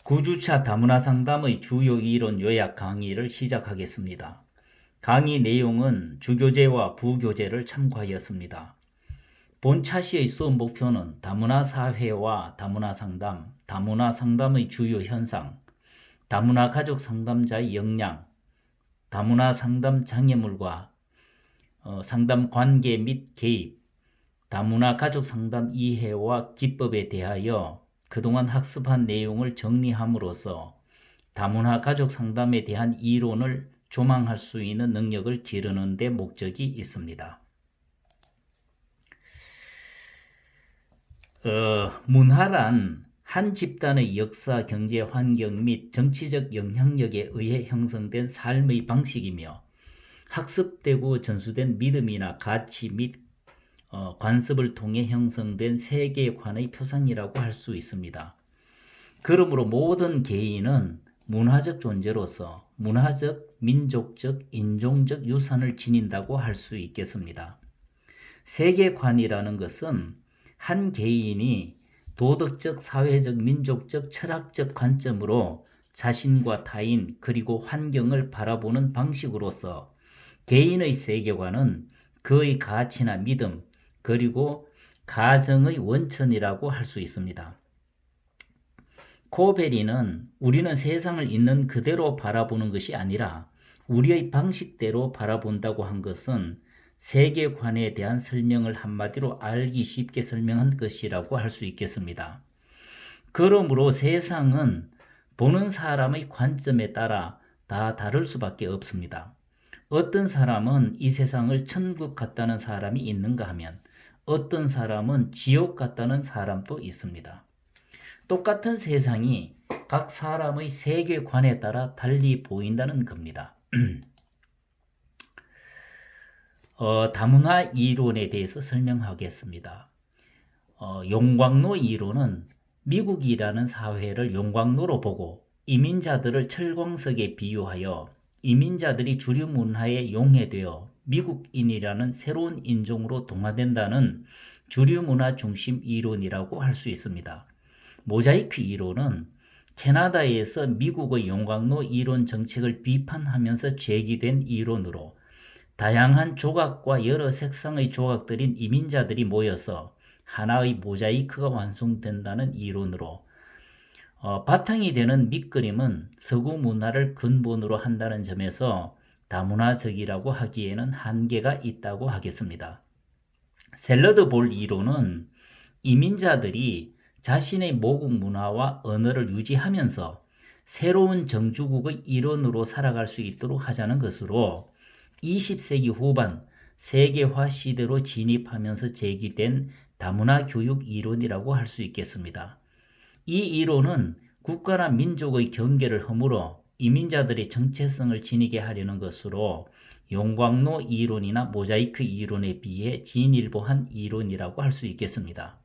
9주차 다문화 상담의 주요 이론 요약 강의를 시작하겠습니다. 강의 내용은 주교재와 부교재를 참고하였습니다. 본 차시의 수업 목표는 다문화 사회와 다문화 상담, 다문화 상담의 주요 현상, 다문화 가족 상담자의 역량, 다문화 상담 장애물과 상담 관계 및 개입, 다문화 가족 상담 이해와 기법에 대하여 그동안 학습한 내용을 정리함으로써 다문화 가족 상담에 대한 이론을 조망할 수 있는 능력을 기르는 데 목적이 있습니다. 문화란 한 집단의 역사, 경제, 환경 및 정치적 영향력에 의해 형성된 삶의 방식이며 학습되고 전수된 믿음이나 가치 및 관습을 통해 형성된 세계관의 표상이라고 할 수 있습니다. 그러므로 모든 개인은 문화적 존재로서 문화적, 민족적, 인종적 유산을 지닌다고 할 수 있겠습니다. 세계관이라는 것은 한 개인이 도덕적, 사회적, 민족적, 철학적 관점으로 자신과 타인 그리고 환경을 바라보는 방식으로서 개인의 세계관은 그의 가치나 믿음 그리고 가정의 원천이라고 할 수 있습니다. 코베리는 우리는 세상을 있는 그대로 바라보는 것이 아니라 우리의 방식대로 바라본다고 한 것은 세계관에 대한 설명을 한마디로 알기 쉽게 설명한 것이라고 할 수 있겠습니다. 그러므로 세상은 보는 사람의 관점에 따라 다 다를 수밖에 없습니다. 어떤 사람은 이 세상을 천국 같다는 사람이 있는가 하면 어떤 사람은 지옥 같다는 사람도 있습니다. 똑같은 세상이 각 사람의 세계관에 따라 달리 보인다는 겁니다. 다문화 이론에 대해서 설명하겠습니다. 용광로 이론은 미국이라는 사회를 용광로로 보고 이민자들을 철광석에 비유하여 이민자들이 주류 문화에 용해되어 미국인이라는 새로운 인종으로 동화된다는 주류 문화 중심 이론이라고 할 수 있습니다. 모자이크 이론은 캐나다에서 미국의 용광로 이론 정책을 비판하면서 제기된 이론으로 다양한 조각과 여러 색상의 조각들인 이민자들이 모여서 하나의 모자이크가 완성된다는 이론으로 바탕이 되는 밑그림은 서구 문화를 근본으로 한다는 점에서 다문화적이라고 하기에는 한계가 있다고 하겠습니다. 샐러드 볼 이론은 이민자들이 자신의 모국 문화와 언어를 유지하면서 새로운 정주국의 일원으로 살아갈 수 있도록 하자는 것으로 20세기 후반 세계화 시대로 진입하면서 제기된 다문화 교육 이론이라고 할 수 있겠습니다. 이 이론은 국가나 민족의 경계를 허물어 이민자들의 정체성을 지니게 하려는 것으로 용광로 이론이나 모자이크 이론에 비해 진일보한 이론이라고 할 수 있겠습니다.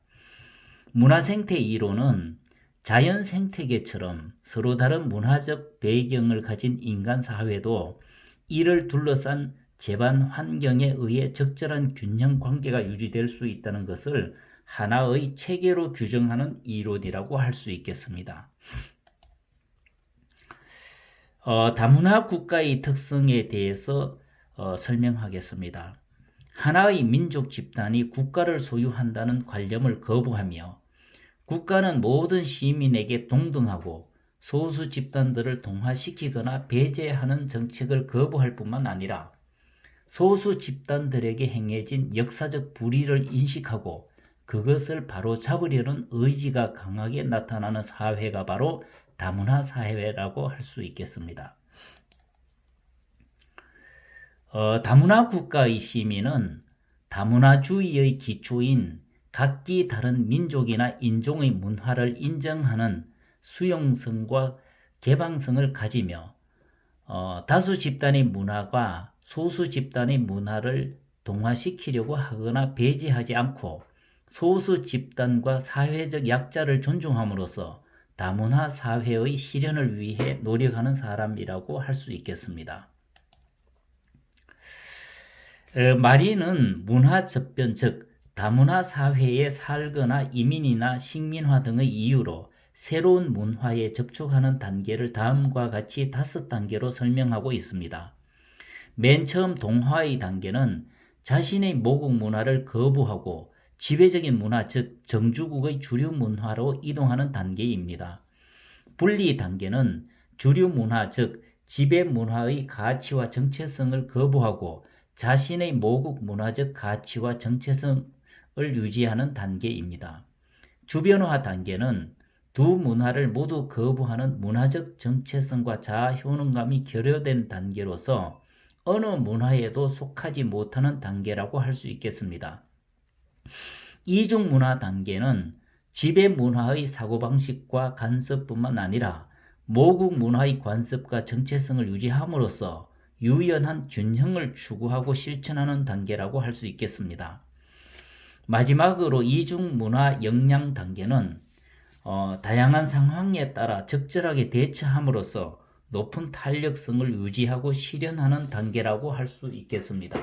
문화생태 이론은 자연 생태계처럼 서로 다른 문화적 배경을 가진 인간 사회도 이를 둘러싼 재반 환경에 의해 적절한 균형 관계가 유지될 수 있다는 것을 하나의 체계로 규정하는 이론이라고 할 수 있겠습니다. 다문화 국가의 특성에 대해서 설명하겠습니다. 하나의 민족 집단이 국가를 소유한다는 관념을 거부하며 국가는 모든 시민에게 동등하고 소수 집단들을 동화시키거나 배제하는 정책을 거부할 뿐만 아니라 소수 집단들에게 행해진 역사적 불의를 인식하고 그것을 바로잡으려는 의지가 강하게 나타나는 사회가 바로 다문화 사회라고 할 수 있겠습니다. 다문화 국가의 시민은 다문화주의의 기초인 각기 다른 민족이나 인종의 문화를 인정하는 수용성과 개방성을 가지며 다수 집단의 문화가 소수 집단의 문화를 동화시키려고 하거나 배제하지 않고 소수 집단과 사회적 약자를 존중함으로써 다문화 사회의 실현을 위해 노력하는 사람이라고 할 수 있겠습니다. 마리는 문화 접변 즉 다문화 사회에 살거나 이민이나 식민화 등의 이유로 새로운 문화에 접촉하는 단계를 다음과 같이 5단계로 설명하고 있습니다. 맨 처음 동화의 단계는 자신의 모국 문화를 거부하고 지배적인 문화, 즉 정주국의 주류 문화로 이동하는 단계입니다. 분리 단계는 주류 문화, 즉 지배 문화의 가치와 정체성을 거부하고 자신의 모국 문화적 가치와 정체성을 유지하는 단계입니다. 주변화 단계는 두 문화를 모두 거부하는 문화적 정체성과 자아 효능감이 결여된 단계로서 어느 문화에도 속하지 못하는 단계라고 할 수 있겠습니다. 이중 문화 단계는 지배 문화의 사고방식과 간섭뿐만 아니라 모국 문화의 관습과 정체성을 유지함으로써 유연한 균형을 추구하고 실천하는 단계라고 할 수 있겠습니다. 마지막으로 이중 문화 역량 단계는 다양한 상황에 따라 적절하게 대처함으로써 높은 탄력성을 유지하고 실현하는 단계라고 할 수 있겠습니다.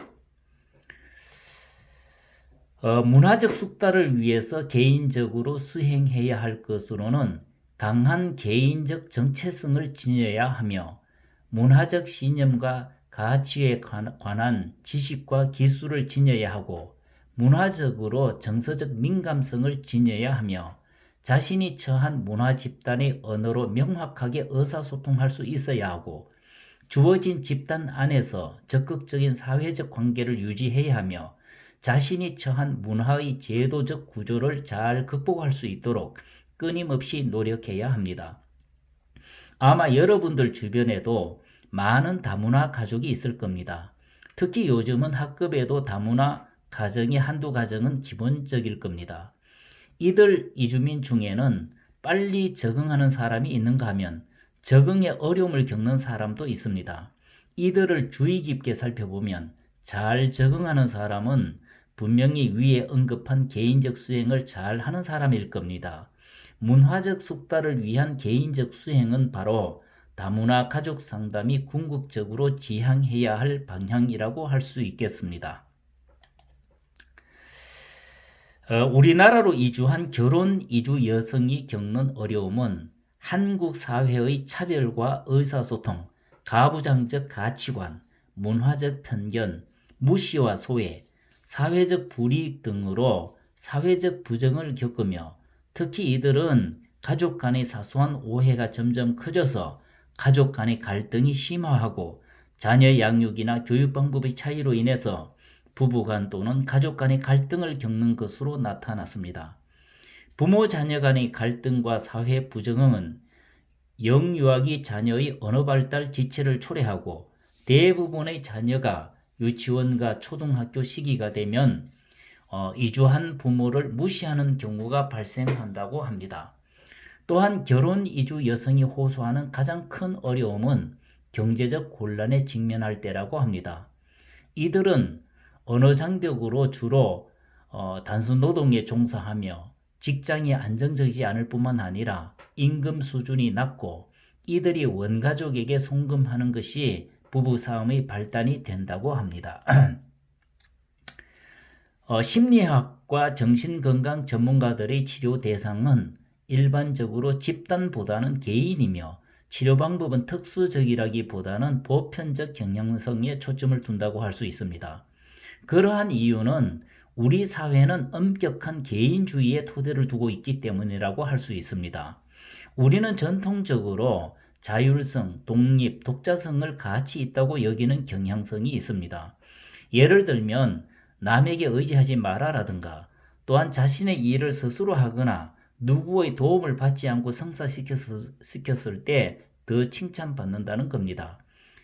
문화적 숙달을 위해서 개인적으로 수행해야 할 것으로는 강한 개인적 정체성을 지녀야 하며 문화적 신념과 가치에 관한 지식과 기술을 지녀야 하고 문화적으로 정서적 민감성을 지녀야 하며 자신이 처한 문화 집단의 언어로 명확하게 의사소통할 수 있어야 하고 주어진 집단 안에서 적극적인 사회적 관계를 유지해야 하며 자신이 처한 문화의 제도적 구조를 잘 극복할 수 있도록 끊임없이 노력해야 합니다. 아마 여러분들 주변에도 많은 다문화 가족이 있을 겁니다. 특히 요즘은 학급에도 다문화 가정이 한두 가정은 기본적일 겁니다. 이들 이주민 중에는 빨리 적응하는 사람이 있는가 하면 적응에 어려움을 겪는 사람도 있습니다. 이들을 주의 깊게 살펴보면 잘 적응하는 사람은 분명히 위에 언급한 개인적 수행을 잘 하는 사람일 겁니다. 문화적 숙달을 위한 개인적 수행은 바로 다문화 가족 상담이 궁극적으로 지향해야 할 방향이라고 할 수 있겠습니다. 우리나라로 이주한 결혼 이주 여성이 겪는 어려움은 한국 사회의 차별과 의사소통, 가부장적 가치관, 문화적 편견, 무시와 소외, 사회적 불이익 등으로 사회적 부정을 겪으며 특히 이들은 가족 간의 사소한 오해가 점점 커져서 가족 간의 갈등이 심화하고 자녀 양육이나 교육 방법의 차이로 인해서 부부 간 또는 가족 간의 갈등을 겪는 것으로 나타났습니다. 부모 자녀 간의 갈등과 사회 부정은 영유아기 자녀의 언어 발달 지체를 초래하고 대부분의 자녀가 유치원과 초등학교 시기가 되면 이주한 부모를 무시하는 경우가 발생한다고 합니다. 또한 결혼 이주 여성이 호소하는 가장 큰 어려움은 경제적 곤란에 직면할 때라고 합니다. 이들은 언어 장벽으로 주로 단순 노동에 종사하며 직장이 안정적이지 않을 뿐만 아니라 임금 수준이 낮고 이들이 원가족에게 송금하는 것이 부부싸움의 발단이 된다고 합니다. 심리학과 정신건강 전문가들의 치료 대상은 일반적으로 집단보다는 개인이며 치료 방법은 특수적이라기보다는 보편적 경향성에 초점을 둔다고 할 수 있습니다. 그러한 이유는 우리 사회는 엄격한 개인주의의 토대를 두고 있기 때문이라고 할 수 있습니다. 우리는 전통적으로 자율성, 독립, 독자성을 가치 있다고 여기는 경향성이 있습니다. 예를 들면 남에게 의지하지 마라라든가 또한 자신의 일을 스스로 하거나 누구의 도움을 받지 않고 성사시켰을 때 더 칭찬받는다는 겁니다.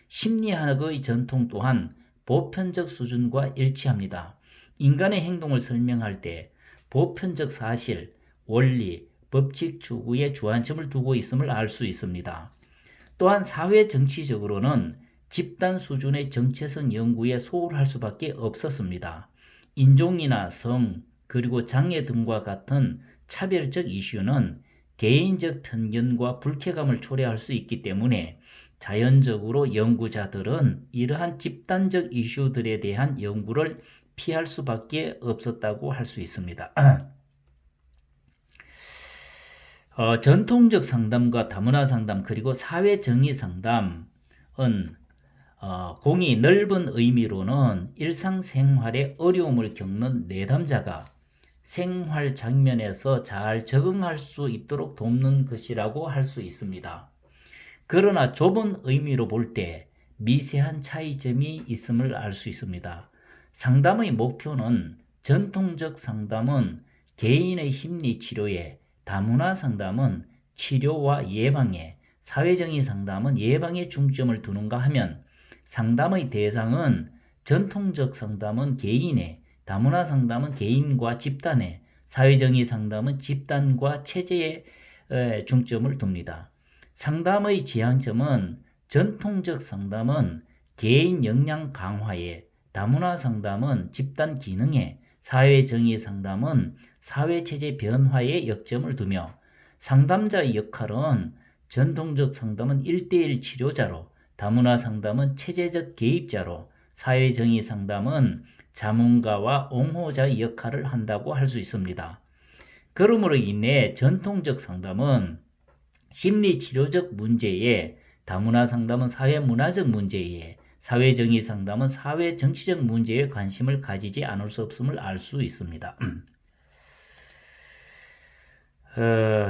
심리학의 전통 또한 보편적 수준과 일치합니다. 인간의 행동을 설명할 때 보편적 사실, 원리, 법칙 추구에 주안점을 두고 있음을 알 수 있습니다. 또한 사회 정치적으로는 집단 수준의 정체성 연구에 소홀할 수밖에 없었습니다. 인종이나 성, 그리고 장애 등과 같은 차별적 이슈는 개인적 편견과 불쾌감을 초래할 수 있기 때문에 자연적으로 연구자들은 이러한 집단적 이슈들에 대한 연구를 피할 수밖에 없었다고 할 수 있습니다. 전통적 상담과 다문화 상담 그리고 사회정의 상담은 공이 넓은 의미로는 일상생활에 어려움을 겪는 내담자가 생활 장면에서 잘 적응할 수 있도록 돕는 것이라고 할 수 있습니다. 그러나 좁은 의미로 볼 때 미세한 차이점이 있음을 알 수 있습니다. 상담의 목표는 전통적 상담은 개인의 심리 치료에, 다문화 상담은 치료와 예방에, 사회정의 상담은 예방에 중점을 두는가 하면 상담의 대상은 전통적 상담은 개인에, 다문화 상담은 개인과 집단에, 사회정의 상담은 집단과 체제에 중점을 둡니다. 상담의 지향점은 전통적 상담은 개인 역량 강화에, 다문화 상담은 집단 기능에, 사회정의 상담은 사회체제 변화에 역점을 두며 상담자의 역할은 전통적 상담은 1대1 치료자로, 다문화 상담은 체제적 개입자로, 사회정의 상담은 자문가와 옹호자의 역할을 한다고 할 수 있습니다. 그러므로 인해 전통적 상담은 심리치료적 문제에, 다문화 상담은 사회문화적 문제에, 사회정의 상담은 사회정치적 문제에 관심을 가지지 않을 수 없음을 알 수 있습니다.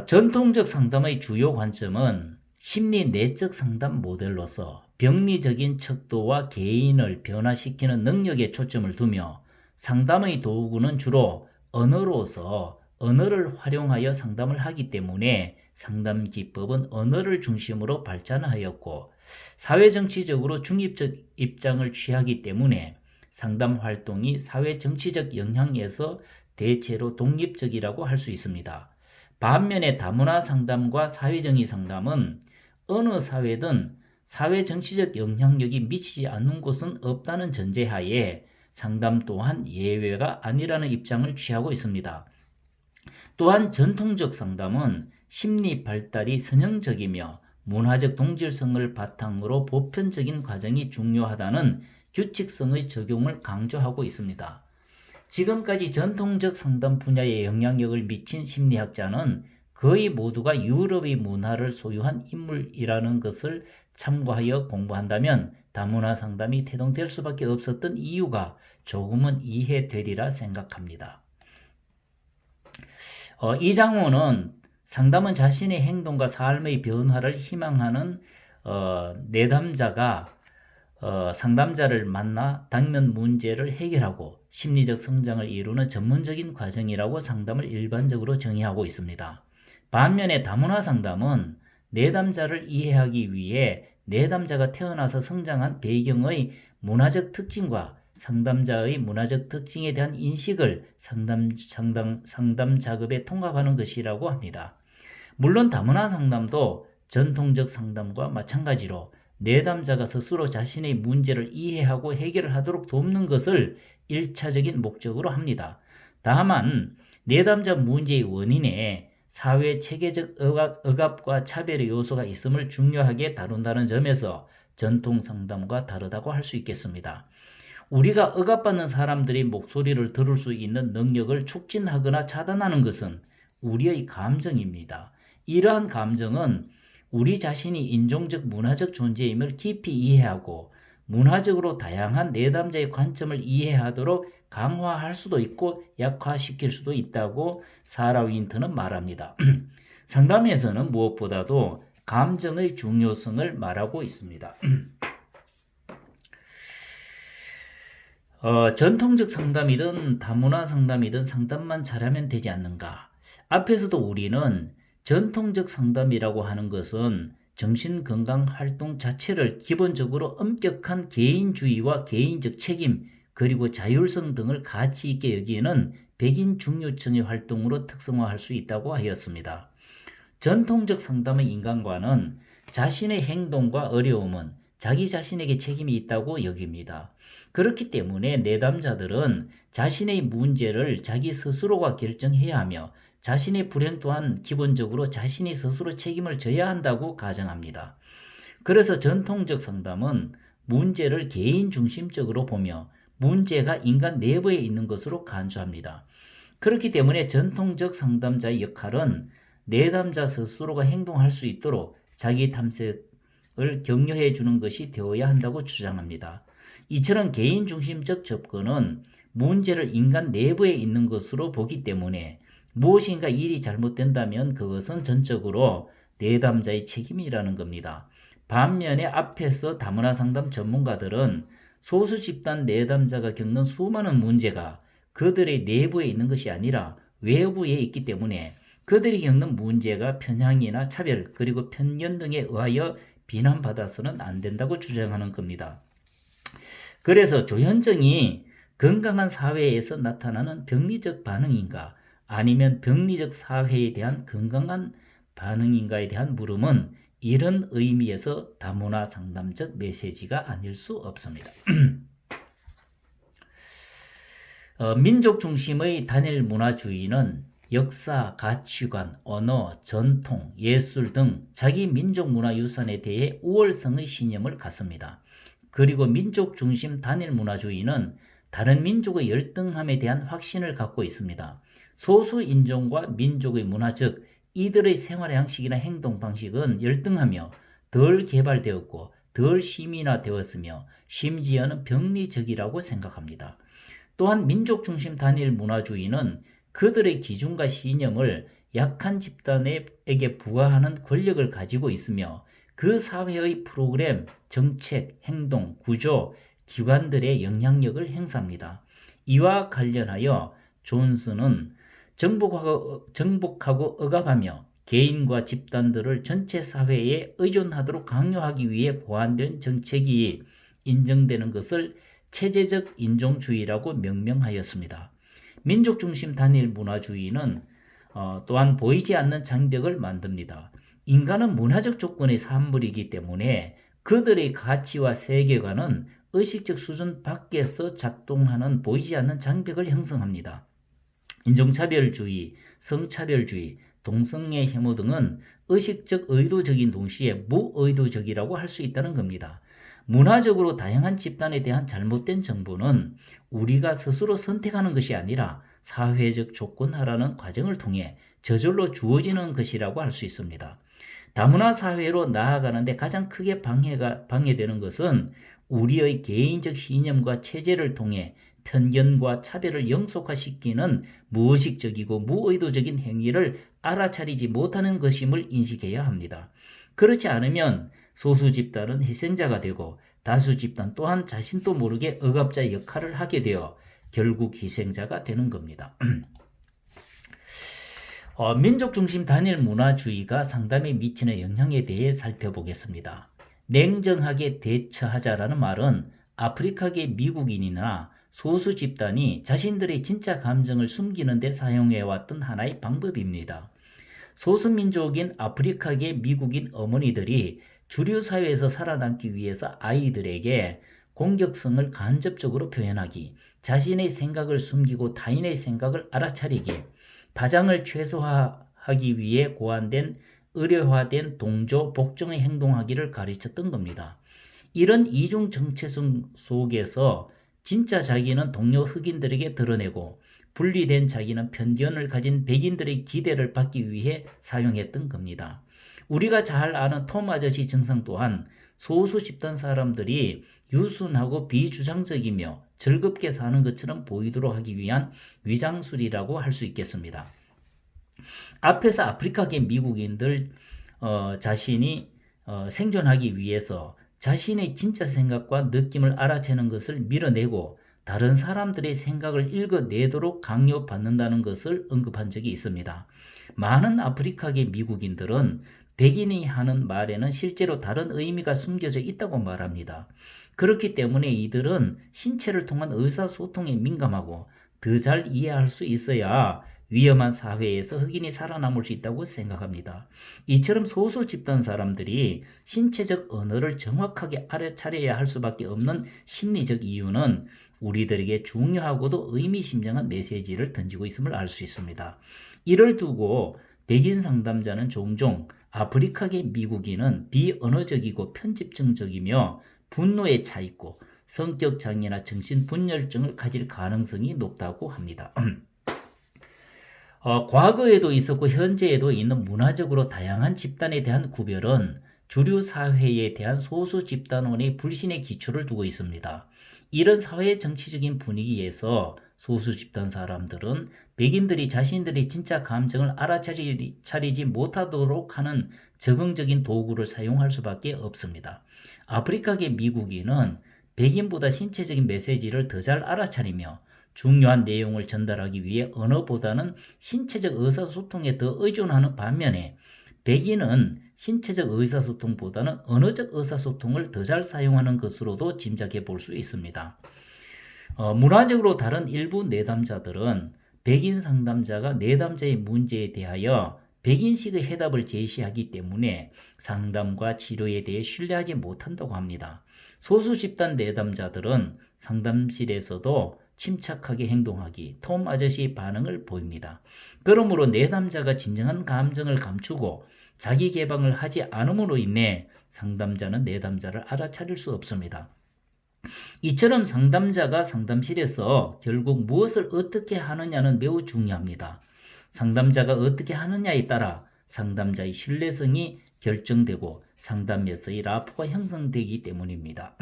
전통적 상담의 주요 관점은 심리 내적 상담 모델로서 병리적인 척도와 개인을 변화시키는 능력에 초점을 두며 상담의 도구는 주로 언어로서 언어를 활용하여 상담을 하기 때문에 상담 기법은 언어를 중심으로 발전하였고 사회정치적으로 중립적 입장을 취하기 때문에 상담 활동이 사회정치적 영향에서 대체로 독립적이라고 할 수 있습니다. 반면에 다문화 상담과 사회정의 상담은 어느 사회든 사회정치적 영향력이 미치지 않는 곳은 없다는 전제하에 상담 또한 예외가 아니라는 입장을 취하고 있습니다. 또한 전통적 상담은 심리 발달이 선형적이며 문화적 동질성을 바탕으로 보편적인 과정이 중요하다는 규칙성의 적용을 강조하고 있습니다. 지금까지 전통적 상담 분야에 영향력을 미친 심리학자는 거의 모두가 유럽의 문화를 소유한 인물이라는 것을 참고하여 공부한다면 다문화 상담이 태동될 수밖에 없었던 이유가 조금은 이해되리라 생각합니다. 이장호는 상담은 자신의 행동과 삶의 변화를 희망하는 내담자가 상담자를 만나 당면 문제를 해결하고 심리적 성장을 이루는 전문적인 과정이라고 상담을 일반적으로 정의하고 있습니다. 반면에 다문화 상담은 내담자를 이해하기 위해 내담자가 태어나서 성장한 배경의 문화적 특징과 상담자의 문화적 특징에 대한 인식을 상담 작업에 통합하는 것이라고 합니다. 물론 다문화 상담도 전통적 상담과 마찬가지로 내담자가 스스로 자신의 문제를 이해하고 해결을 하도록 돕는 것을 1차적인 목적으로 합니다. 다만 내담자 문제의 원인에 사회 체계적 억압과 차별의 요소가 있음을 중요하게 다룬다는 점에서 전통 상담과 다르다고 할 수 있겠습니다. 우리가 억압받는 사람들의 목소리를 들을 수 있는 능력을 촉진하거나 차단하는 것은 우리의 감정입니다. 이러한 감정은 우리 자신이 인종적 문화적 존재임을 깊이 이해하고 문화적으로 다양한 내담자의 관점을 이해하도록 강화할 수도 있고 약화시킬 수도 있다고 사라 윈터는 말합니다. 상담에서는 무엇보다도 감정의 중요성을 말하고 있습니다. 전통적 상담이든 다문화 상담이든 상담만 잘하면 되지 않는가? 앞에서도 우리는 전통적 상담이라고 하는 것은 정신건강 활동 자체를 기본적으로 엄격한 개인주의와 개인적 책임 그리고 자율성 등을 가치 있게 여기는 백인 중요층의 활동으로 특성화할 수 있다고 하였습니다. 전통적 상담의 인간관은 자신의 행동과 어려움은 자기 자신에게 책임이 있다고 여깁니다. 그렇기 때문에 내담자들은 자신의 문제를 자기 스스로가 결정해야 하며 자신의 불행 또한 기본적으로 자신이 스스로 책임을 져야 한다고 가정합니다. 그래서 전통적 상담은 문제를 개인 중심적으로 보며 문제가 인간 내부에 있는 것으로 간주합니다. 그렇기 때문에 전통적 상담자의 역할은 내담자 스스로가 행동할 수 있도록 자기 탐색을 격려해 주는 것이 되어야 한다고 주장합니다. 이처럼 개인 중심적 접근은 문제를 인간 내부에 있는 것으로 보기 때문에 무엇인가 일이 잘못된다면 그것은 전적으로 내담자의 책임이라는 겁니다. 반면에 앞에서 다문화 상담 전문가들은 소수 집단 내담자가 겪는 수많은 문제가 그들의 내부에 있는 것이 아니라 외부에 있기 때문에 그들이 겪는 문제가 편향이나 차별 그리고 편견 등에 의하여 비난받아서는 안 된다고 주장하는 겁니다. 그래서 조현정이 건강한 사회에서 나타나는 병리적 반응인가 아니면 병리적 사회에 대한 건강한 반응인가에 대한 물음은 이런 의미에서 다문화 상담적 메시지가 아닐 수 없습니다. 민족 중심의 단일 문화주의는 역사, 가치관, 언어, 전통, 예술 등 자기 민족 문화유산에 대해 우월성의 신념을 갖습니다. 그리고 민족 중심 단일 문화주의는 다른 민족의 열등함에 대한 확신을 갖고 있습니다. 소수 인종과 민족의 문화 즉 이들의 생활 양식이나 행동 방식은 열등하며 덜 개발되었고 덜 시민화되었으며 심지어는 병리적이라고 생각합니다. 또한 민족 중심 단일 문화주의는 그들의 기준과 신념을 약한 집단에게 부과하는 권력을 가지고 있으며 그 사회의 프로그램, 정책, 행동, 구조, 기관들의 영향력을 행사합니다. 이와 관련하여 존슨은 정복하고 억압하며 개인과 집단들을 전체 사회에 의존하도록 강요하기 위해 보완된 정책이 인정되는 것을 체제적 인종주의라고 명명하였습니다. 민족중심 단일 문화주의는 또한 보이지 않는 장벽을 만듭니다. 인간은 문화적 조건의 산물이기 때문에 그들의 가치와 세계관은 의식적 수준 밖에서 작동하는 보이지 않는 장벽을 형성합니다. 인종차별주의, 성차별주의, 동성애 혐오 등은 의식적 의도적인 동시에 무의도적이라고 할 수 있다는 겁니다. 문화적으로 다양한 집단에 대한 잘못된 정보는 우리가 스스로 선택하는 것이 아니라 사회적 조건화라는 과정을 통해 저절로 주어지는 것이라고 할 수 있습니다. 다문화 사회로 나아가는데 가장 크게 방해되는 것은 우리의 개인적 신념과 체제를 통해 편견과 차별을 영속화시키는 무의식적이고 무의도적인 행위를 알아차리지 못하는 것임을 인식해야 합니다. 그렇지 않으면 소수 집단은 희생자가 되고 다수 집단 또한 자신도 모르게 억압자 역할을 하게 되어 결국 희생자가 되는 겁니다. 민족중심 단일 문화주의가 상담에 미치는 영향에 대해 살펴보겠습니다. 냉정하게 대처하자라는 말은 아프리카계 미국인이나 소수 집단이 자신들의 진짜 감정을 숨기는 데 사용해왔던 하나의 방법입니다. 소수민족인 아프리카계 미국인 어머니들이 주류 사회에서 살아남기 위해서 아이들에게 공격성을 간접적으로 표현하기, 자신의 생각을 숨기고 타인의 생각을 알아차리기, 파장을 최소화하기 위해 고안된 의례화된 동조, 복종의 행동하기를 가르쳤던 겁니다. 이런 이중 정체성 속에서 진짜 자기는 동료 흑인들에게 드러내고 분리된 자기는 편견을 가진 백인들의 기대를 받기 위해 사용했던 겁니다. 우리가 잘 아는 톰 아저씨 증상 또한 소수 집단 사람들이 유순하고 비주장적이며 즐겁게 사는 것처럼 보이도록 하기 위한 위장술이라고 할 수 있겠습니다. 앞에서 아프리카계 미국인들 자신이 생존하기 위해서 자신의 진짜 생각과 느낌을 알아채는 것을 밀어내고 다른 사람들의 생각을 읽어내도록 강요받는다는 것을 언급한 적이 있습니다. 많은 아프리카계 미국인들은 백인이 하는 말에는 실제로 다른 의미가 숨겨져 있다고 말합니다. 그렇기 때문에 이들은 신체를 통한 의사소통에 민감하고 더 잘 이해할 수 있어야 위험한 사회에서 흑인이 살아남을 수 있다고 생각합니다. 이처럼 소수 집단 사람들이 신체적 언어를 정확하게 알아차려야 할 수밖에 없는 심리적 이유는 우리들에게 중요하고도 의미심장한 메시지를 던지고 있음을 알 수 있습니다. 이를 두고 백인 상담자는 종종 아프리카계 미국인은 비언어적이고 편집증적이며 분노에 차 있고 성격 장애나 정신분열증을 가질 가능성이 높다고 합니다. 과거에도 있었고 현재에도 있는 문화적으로 다양한 집단에 대한 구별은 주류 사회에 대한 소수 집단원의 불신의 기초를 두고 있습니다. 이런 사회 정치적인 분위기에서 소수 집단 사람들은 백인들이 자신들의 진짜 감정을 알아차리지 못하도록 하는 적응적인 도구를 사용할 수밖에 없습니다. 아프리카계 미국인은 백인보다 신체적인 메시지를 더 잘 알아차리며 중요한 내용을 전달하기 위해 언어보다는 신체적 의사소통에 더 의존하는 반면에 백인은 신체적 의사소통보다는 언어적 의사소통을 더 잘 사용하는 것으로도 짐작해 볼 수 있습니다. 문화적으로 다른 일부 내담자들은 백인 상담자가 내담자의 문제에 대하여 백인식의 해답을 제시하기 때문에 상담과 치료에 대해 신뢰하지 못한다고 합니다. 소수 집단 내담자들은 상담실에서도 침착하게 행동하기, 톰 아저씨 반응을 보입니다. 그러므로 내담자가 진정한 감정을 감추고 자기 개방을 하지 않음으로 인해 상담자는 내담자를 알아차릴 수 없습니다. 이처럼 상담자가 상담실에서 결국 무엇을 어떻게 하느냐는 매우 중요합니다. 상담자가 어떻게 하느냐에 따라 상담자의 신뢰성이 결정되고 상담에서의 라포가 형성되기 때문입니다.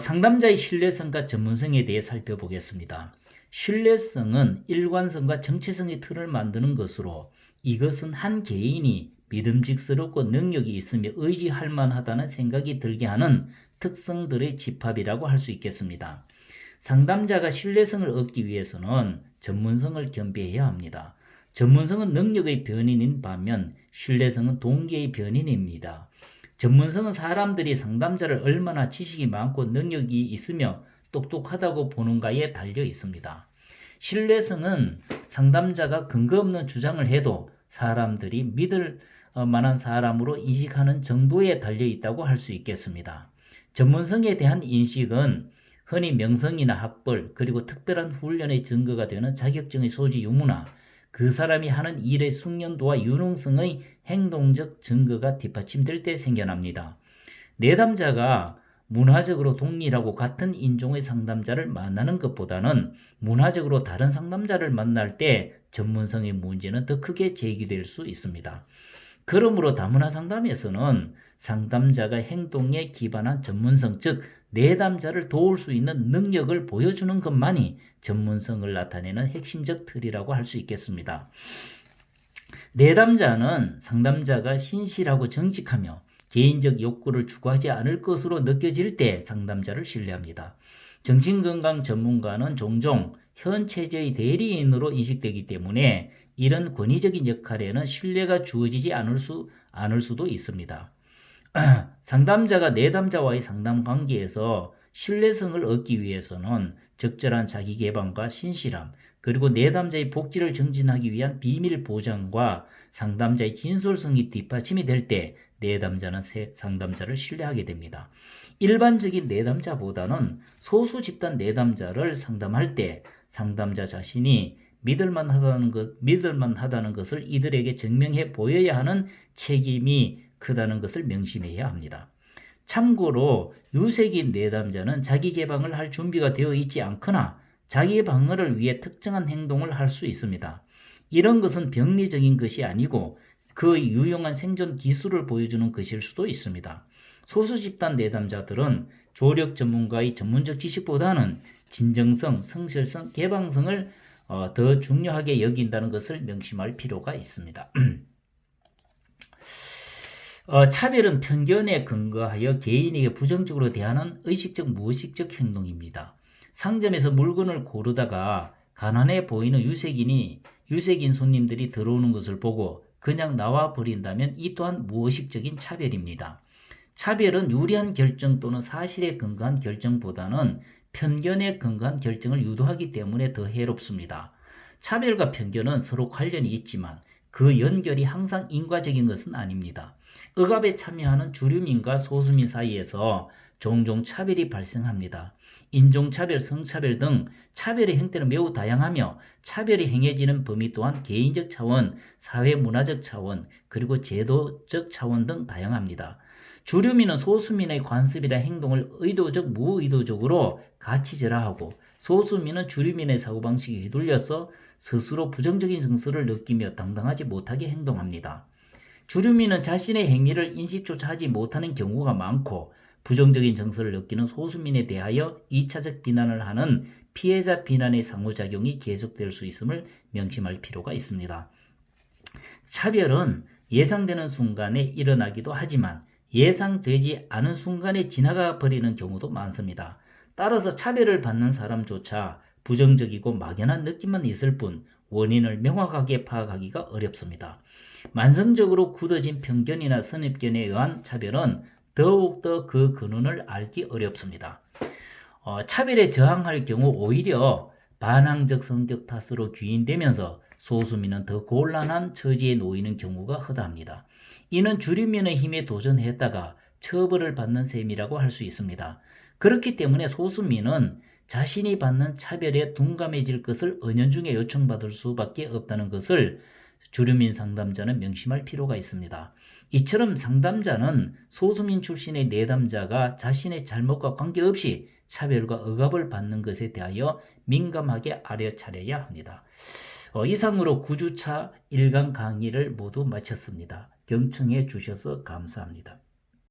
상담자의 신뢰성과 전문성에 대해 살펴보겠습니다. 신뢰성은 일관성과 정체성의 틀을 만드는 것으로 이것은 한 개인이 믿음직스럽고 능력이 있으며 의지할 만하다는 생각이 들게 하는 특성들의 집합이라고 할 수 있겠습니다. 상담자가 신뢰성을 얻기 위해서는 전문성을 겸비해야 합니다. 전문성은 능력의 변인인 반면 신뢰성은 동기의 변인입니다. 전문성은 사람들이 상담자를 얼마나 지식이 많고 능력이 있으며 똑똑하다고 보는가에 달려 있습니다. 신뢰성은 상담자가 근거 없는 주장을 해도 사람들이 믿을 만한 사람으로 인식하는 정도에 달려 있다고 할 수 있겠습니다. 전문성에 대한 인식은 흔히 명성이나 학벌 그리고 특별한 훈련의 증거가 되는 자격증의 소지 유무나 그 사람이 하는 일의 숙련도와 유능성의 행동적 증거가 뒷받침될 때 생겨납니다. 내담자가 문화적으로 동일하고 같은 인종의 상담자를 만나는 것보다는 문화적으로 다른 상담자를 만날 때 전문성의 문제는 더 크게 제기될 수 있습니다. 그러므로 다문화 상담에서는 상담자가 행동에 기반한 전문성, 즉 내담자를 도울 수 있는 능력을 보여주는 것만이 전문성을 나타내는 핵심적 틀이라고 할 수 있겠습니다. 내담자는 상담자가 신실하고 정직하며 개인적 욕구를 추구하지 않을 것으로 느껴질 때 상담자를 신뢰합니다. 정신건강 전문가는 종종 현 체제의 대리인으로 인식되기 때문에 이런 권위적인 역할에는 신뢰가 주어지지 않을 수도 있습니다. 상담자가 내담자와의 상담 관계에서 신뢰성을 얻기 위해서는 적절한 자기 개방과 신실함, 그리고 내담자의 복지를 증진하기 위한 비밀 보장과 상담자의 진솔성이 뒷받침이 될 때 내담자는 상담자를 신뢰하게 됩니다. 일반적인 내담자보다는 소수 집단 내담자를 상담할 때 상담자 자신이 믿을만하다는 것을 이들에게 증명해 보여야 하는 책임이 크다는 것을 명심해야 합니다. 참고로 유색인 내담자는 자기 개방을 할 준비가 되어 있지 않거나 자기 방어를 위해 특정한 행동을 할 수 있습니다. 이런 것은 병리적인 것이 아니고 그 유용한 생존 기술을 보여주는 것일 수도 있습니다. 소수 집단 내담자들은 조력 전문가의 전문적 지식보다는 진정성, 성실성, 개방성을 더 중요하게 여긴다는 것을 명심할 필요가 있습니다. 차별은 편견에 근거하여 개인에게 부정적으로 대하는 의식적, 무의식적 행동입니다. 상점에서 물건을 고르다가 가난해 보이는 유색인 손님들이 들어오는 것을 보고 그냥 나와 버린다면 이 또한 무의식적인 차별입니다. 차별은 유리한 결정 또는 사실에 근거한 결정보다는 편견에 근거한 결정을 유도하기 때문에 더 해롭습니다. 차별과 편견은 서로 관련이 있지만 그 연결이 항상 인과적인 것은 아닙니다. 억압에 참여하는 주류민과 소수민 사이에서 종종 차별이 발생합니다. 인종차별, 성차별 등 차별의 형태는 매우 다양하며 차별이 행해지는 범위 또한 개인적 차원, 사회문화적 차원, 그리고 제도적 차원 등 다양합니다. 주류민은 소수민의 관습이나 행동을 의도적, 무의도적으로 가치절하하고 소수민은 주류민의 사고방식에 휘둘려서 스스로 부정적인 정서를 느끼며 당당하지 못하게 행동합니다. 주류민은 자신의 행위를 인식조차 하지 못하는 경우가 많고 부정적인 정서를 느끼는 소수민에 대하여 2차적 비난을 하는 피해자 비난의 상호작용이 계속될 수 있음을 명심할 필요가 있습니다. 차별은 예상되는 순간에 일어나기도 하지만 예상되지 않은 순간에 지나가 버리는 경우도 많습니다. 따라서 차별을 받는 사람조차 부정적이고 막연한 느낌만 있을 뿐 원인을 명확하게 파악하기가 어렵습니다. 만성적으로 굳어진 편견이나 선입견에 의한 차별은 더욱더 그 근원을 알기 어렵습니다. 차별에 저항할 경우 오히려 반항적 성격 탓으로 귀인되면서 소수민은 더 곤란한 처지에 놓이는 경우가 허다합니다. 이는 주류민의 힘에 도전했다가 처벌을 받는 셈이라고 할 수 있습니다. 그렇기 때문에 소수민은 자신이 받는 차별에 둔감해질 것을 은연중에 요청받을 수밖에 없다는 것을 주류민 상담자는 명심할 필요가 있습니다. 이처럼 상담자는 소수민 출신의 내담자가 자신의 잘못과 관계없이 차별과 억압을 받는 것에 대하여 민감하게 알아차려야 합니다. 이상으로 9주차 1강 강의를 모두 마쳤습니다. 경청해 주셔서 감사합니다.